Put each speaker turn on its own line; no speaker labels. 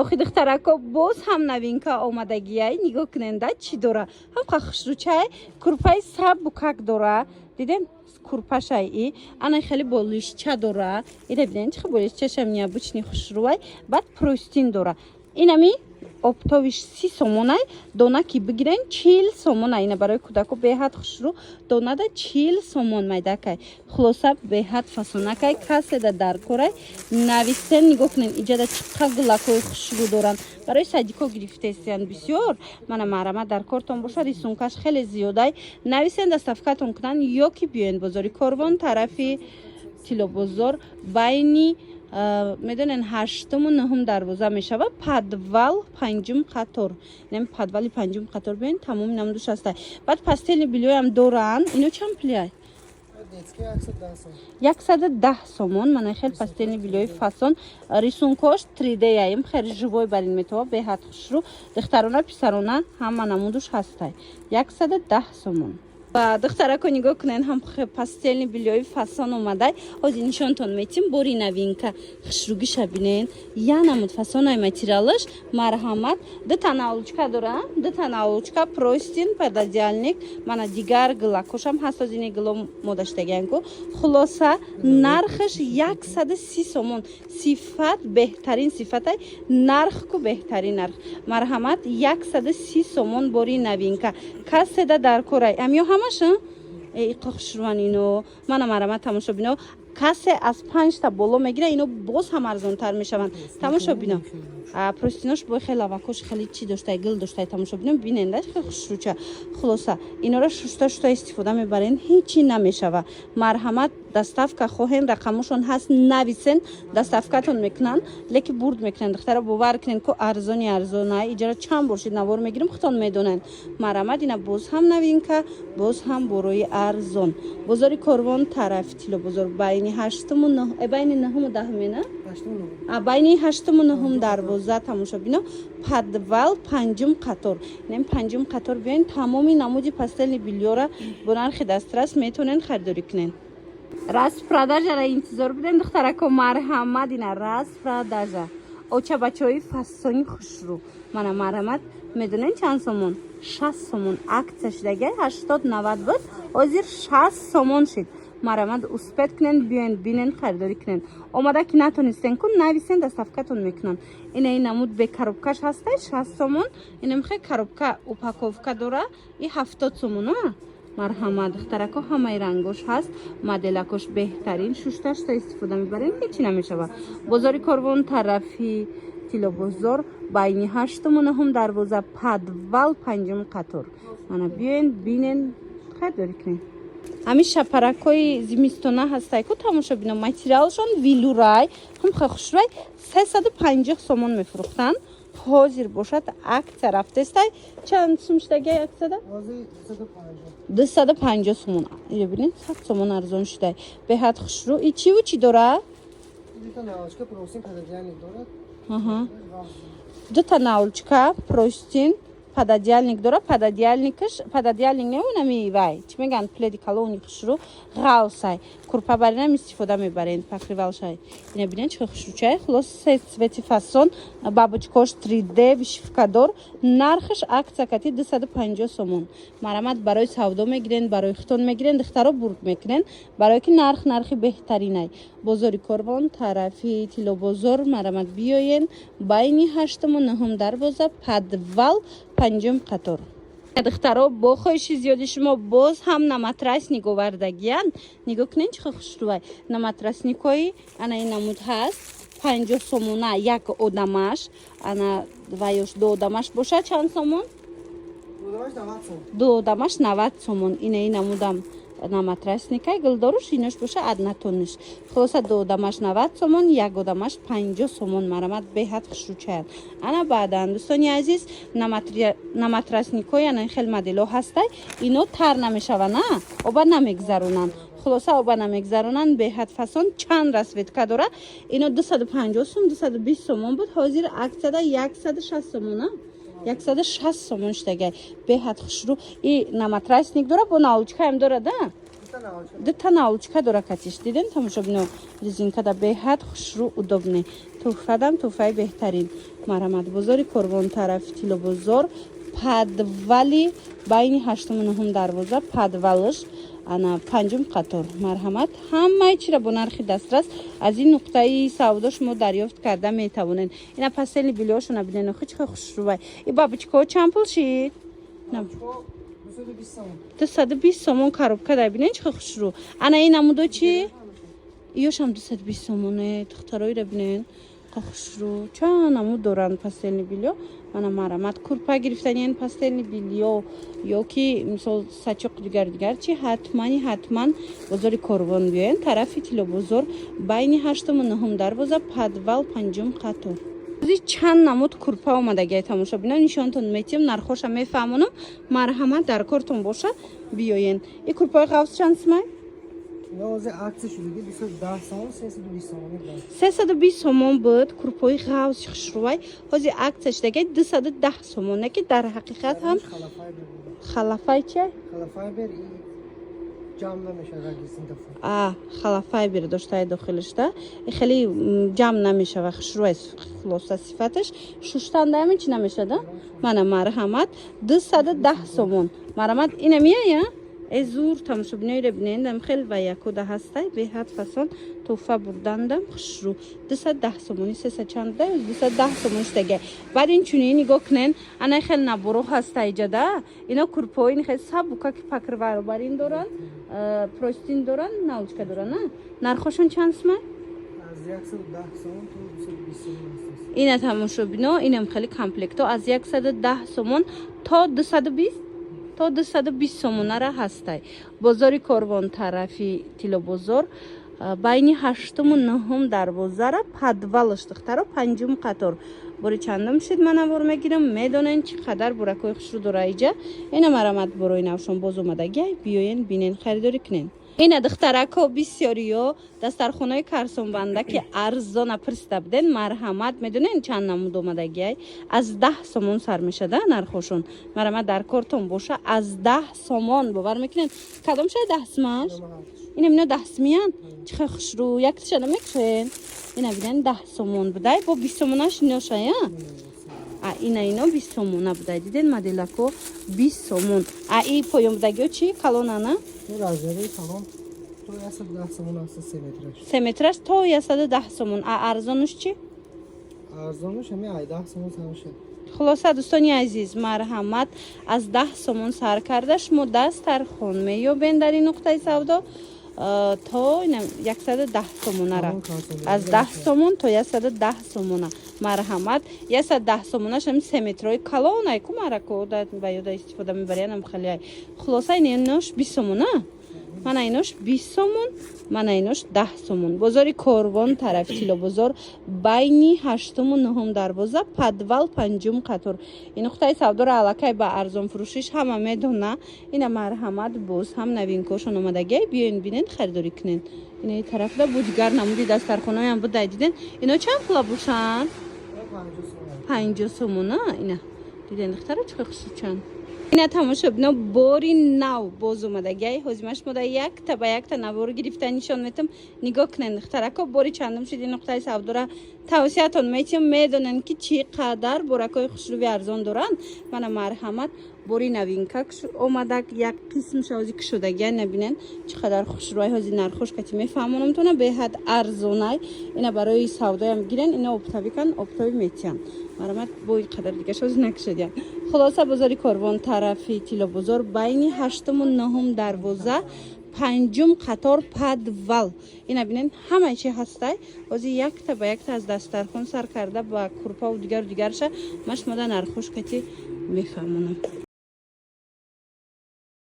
Охи духтарако боз ҳам новинка омадагиай нигоҳ кунанда чӣ дора. Ҳам хушручай курпаи сабукак дора. Диден курпашай и ана хеле болишча дора. Ида биден чӣ болишчашам необычный хушруай. Баъд простин дора. Инами оптовиш 30 сомонай, дона ки бигирен 40 сомонай. Ина барои кудако беҳад хушру донада 40 сомон майдакай. Хулоса беҳад фасонакай каседа даркорай. Навистен нигоҳ кунен иҷада чиқа гулакои хушру доранд. Барои садико гирифтесиян бисёр. Мана марама дар кортон боша рисункаш хеле зиёдай. Навистен доставкатон кунан ё ки биёен бозори Корвон тарафи Тилобозор байни медонен 8-му 9-ум дарвоза мешава подвал 5-ум қатор. Нем подвали 5-ум қатор бин тамоми намудуш аста. Баъд пастели билёям доран. Ино чанд пуляй? 110 сомон. Мана хел пастели билёи фасон рисункош 3D яим хел живой барин метава беҳад хушру духтарона писарона ҳама намудуш ҳастай. 110 сомон. Духтарако нигоҳ кунен ҳам пастелни билёи фасон омадай. Ҳозир нишонтон метим бори новинка хушругиша бинен. Я намуд фасонай материалаш марҳамат. Дута наулочка дора. Дута наулочка простин пододеяльник. Мана дигар гилакошам ҳаст озини гило модаштагианку. Хулоса нархаш 130 сомон. Сифат беҳтарин сифатай нархку беҳтарин нарх. Марҳамат 130 сомон бори новинка. Каседа дар корай. Амё ҳамаша иқохшруван ино. Мана марама тамошо бино. Касе аз 5 та боло мегира ино боз ҳам арзонтар мешаванд. Тамошо бино. Простинош бо хеле лавакош хеле чӣ доштай гил доштай тамошо бино биненда хеле хушруча. Хулоса инора шуста истифода мебарен ҳечи намешава. Марҳамат доставка хоҳем рақамошон ҳаст нависен доставкатон мекунан леки бурд мекунан духтара бовар кунен ко арзони арзонай иҷара чанд бошид навор мегирим хутон медонанд. Марҳамат ина боз ҳам новинка боз ҳам борои арзон. Бозори Корвон тарафи Тилобозор байни 8-му 9 байни 9-му 10-му на байни 8-му 9-ум дарвоза тамошо бино подвал 5-ум қатор. Нем 5-ум қатор биёин тамоми намуди пастелни билёра бо нархи дастрас метонен харидорӣ кунен. Распродажара интизор биден духтарако марҳамат ина распродажа оча бачаҳои фасони хушру. Мана марҳамат медонен чанд сомон 60 сомон акция шидагай 80-90 буд ҳозир 60 сомон шид. Марҳамат успет кунен биёен бинен харидорӣ кунен. Омада ки натонистен кун нависен доставкатон мекунан. Ина ин намуд бе коробкаш ҳастай 60 сомон. Ина мехе коробка упаковка дора и 70 сомон. Марҳамат духтарако ҳамаи рангош ҳаст. Моделакош беҳтарин шушташта истифода мебарен ҳечи намешава. Бозори Корвон тарафи Тилобозор байни 8-му 9-ум дарвоза подвал 5-ум қатор. Мана биёен бинен харидорӣ кунен. Ҳами шапаракои зимистона ҳастай ку тамошо бино материалшон вилурай ҳам хушрай 350 сомон мефурӯхтанд. Ҳозир бошад акция рафтестай чанд сум шидагай аксияда 250 сомон. Иро бинед 100 сомон арзон шидай. Беҳад хушру и чиву чӣ дора? Дута наулочка простин пододеяльник дора. Пододеяльник немонами вай чӣ меган пледи калони хушру ғавсай курпа баринам истифода мебарен покривалшай. Ина бинен чӣ хушручай. Хулос се цвети фасон бабочкош 3D вишивкадор нархаш акция кати 250 сомон. Марҳамат барои савдо мегирен барои хутон мегирен духтаро бурд мекунен барое ки нархи беҳтаринай. Бозори Корвон тарафи Тилобозор марҳамат биёен байни 8-му 9-ум дарвоза подвал 5-ум қатор. Духтаро бо хоҳиши зиёди шумо боз ҳам наматрасник овардагиянд. Нигоҳ кунен чӣ хушрувай. Наматрасникои ана ин намуд ҳаст 50 сомона як одамаш. Ана ваёш ду одамаш боша чанд сомон? Ду одамаш 90 сомон. Ина ин намудам наматрасникай гилдоруш инош боша аднатониш. Хулоса ду одамаш 90 сомон як одамаш 50 сомон. Марҳамат беҳад хушручаянд. Ана баъдан дӯстони азиз наматрасникои ана хел модело ҳастай. Ино тар намешаванд оба намегзаронанд. Хулоса оба намегзаронанд беҳад фасон чанд расветка дора. Ино 250 сом 220 сомон буд ҳозир аксияда 160 сомон. 160 сомон шидагай беҳад хушру и наматрасник дора бо наулочка ҳам дора да Та научка дора катиш. Диден тамошобино резинкада беҳад хушрӯ удобне. Туҳфадам туҳфаи беҳтарин. Марҳамат бозори Корвон тарафи Тилобозор падвали байни 8-9 дарвоза падвалш ана 5 қатор. Марҳамат ҳамаи чиро бо нархи дастрас аз ин нуқтаи савдо шумо дарёфт карда метавонед. Ина пастели билёшона бинен охи чихо хушрӯвай. И бабочко чанд пул шид? 220 сомон коробка дай бинен чихо хушрӯ. Ана ин амудо чи? Иёшам 220 сомоне. Тухтароира бинен. Хушрӯ. Чанд амуд доранд пастели билё. Мана марҳамат курпа гирифтаниян пастели билё ёки мисол сачоқ дигар чи ҳатман бозори Корвон биёен тарафи Тилобозор байни 8-9 дарвоза падвал 5 қатор. Чанд намуд курпа омадагиай тамошобинам нишонтон метиҳам нархоша мефаҳмонам. Марҳамат дар кортон боша биёен. И курпаи ғавс чанд сомон? 320 сомон буд курпои ғавс хушрӯвай. Ҳозир аксияш дагай 210 сомон. Неки дар ҳақиқат ҳам халафай чай?
Халафайбер ҷам намешавад гисиндафа.
Халафайбер доштаи дохилишда. Хеле ҷам намешавад хушрӯвай хулоса сифаташ. Шуштандаами чи намешада? Мана марҳамат 210 сомон. Марҳамат ина мияя? Эзур тамошобиноиро бинендам хел ва якуда ҳастай беҳад фасон туҳфа бурдандам хушрӯ 210 сомони 300 чанд дай 210 сомониш дагай. Баъд ин чунин нигоҳ кунен ана хел наборо ҳастай ҷада. Ино курпоин хел сабука ки пакрваро барин доран простин доран научка доран на нархошон чанд сомон?
Аз 110 сомон то 220 сомон.
Ина тамошобино инам хели комплекто аз 110 сомон то 220 сомонара ҳастай. Бозори Корвон тарафи Тилобозор байни 8-9 дарвозара падвалш духтаро 5 қатор. Бори чандам шид ман авор мегирам медонен чӣ қадар буракои хушрӯ дора иҷа. Ина марамат борои навшон боз омадагиай биёен бинен харидорӣ кунен. Ина духтарако бисёриё дастархонаи карсонбанда ки арзона пирсида буден марҳамат медонен чанд намуд омадагиай аз 10 сомон сар мешада нархошон. Марҳамат дар кортон боша аз 10 сомон бовар мекунен. Кадом шай 10 сомаш? Ина бино 10 сомиян чихо хушрӯ яктиша намекушен. Ина бинен 10 сомон будай бо 20 сомонаш иношая. Ина 20 сомона будай диден моделако 20 сомон. И поём будагио чи калонана?
Размери калон то 110 сомон аст 3 метраш.
3 метраш то 110 сомон. Арзонуш чи?
Арзонуш ҳами 10 сомон сар мешад.
Хулоса дӯстони азиз марҳамат аз 10 сомон сар карда шумо дастархон меёбен дар ин нуқтаи савдо то 110 сомонара аз 10 сомон то 110 сомона. Марҳамат 110 сомонаш ҳам 3 метрои калонай ку марако ба ёда истифода мебарянам халиай. Хулоса инош 20 сомона. Мана инош 20 сомон, мана инош 10 сомон. Бозори Корвон тарафи Тилобозор байни 8-9 дарвоза падвал 5 қатор. Ин нуқтаи савдоро аллакай ба арзон фурӯшиш ҳама медона. Ина марҳамат боз ҳам навинкошон омадагиай биёин бинен харидорӣ кунен. Ина тарафда будгар намуди дастархонаям будай диден. Ино чанд пула бошанд? 50 сомона. Ина диден духтаро чихо хушрӯчанд. Ина тамошобино бори нав боз омадагиай ҳозимаш мода якта ба якта наворо гирифта нишон метам нигоҳ кунен духтарако бори чандум шуди нуқтаи савдора тавсиятон метиҳам медонен ки чӣ қадар буракои хушрӯви арзон доранд. Мана марҳамат бори навинка омада як қисм шавзи кушодагиай набинен чӣ қадар хушрӯвай ҳози нархош кати мефаҳмонамтона беҳад арзонай. Ина барои савдоям гирен ина оптави кан оптави метиҳам. Марҳамат бо ин қадар дига шавзи накушодиям. Хулоса бозори Корвон тарафи Тилобозор байни 8-9 дарвоза 5 қатор падвал. Ина бинен ҳамаи чи ҳастай. Ҳозир якта ба якта аз дастархон сар карда ба курпаву дигарша маш мода нархош кати мефаҳмонам.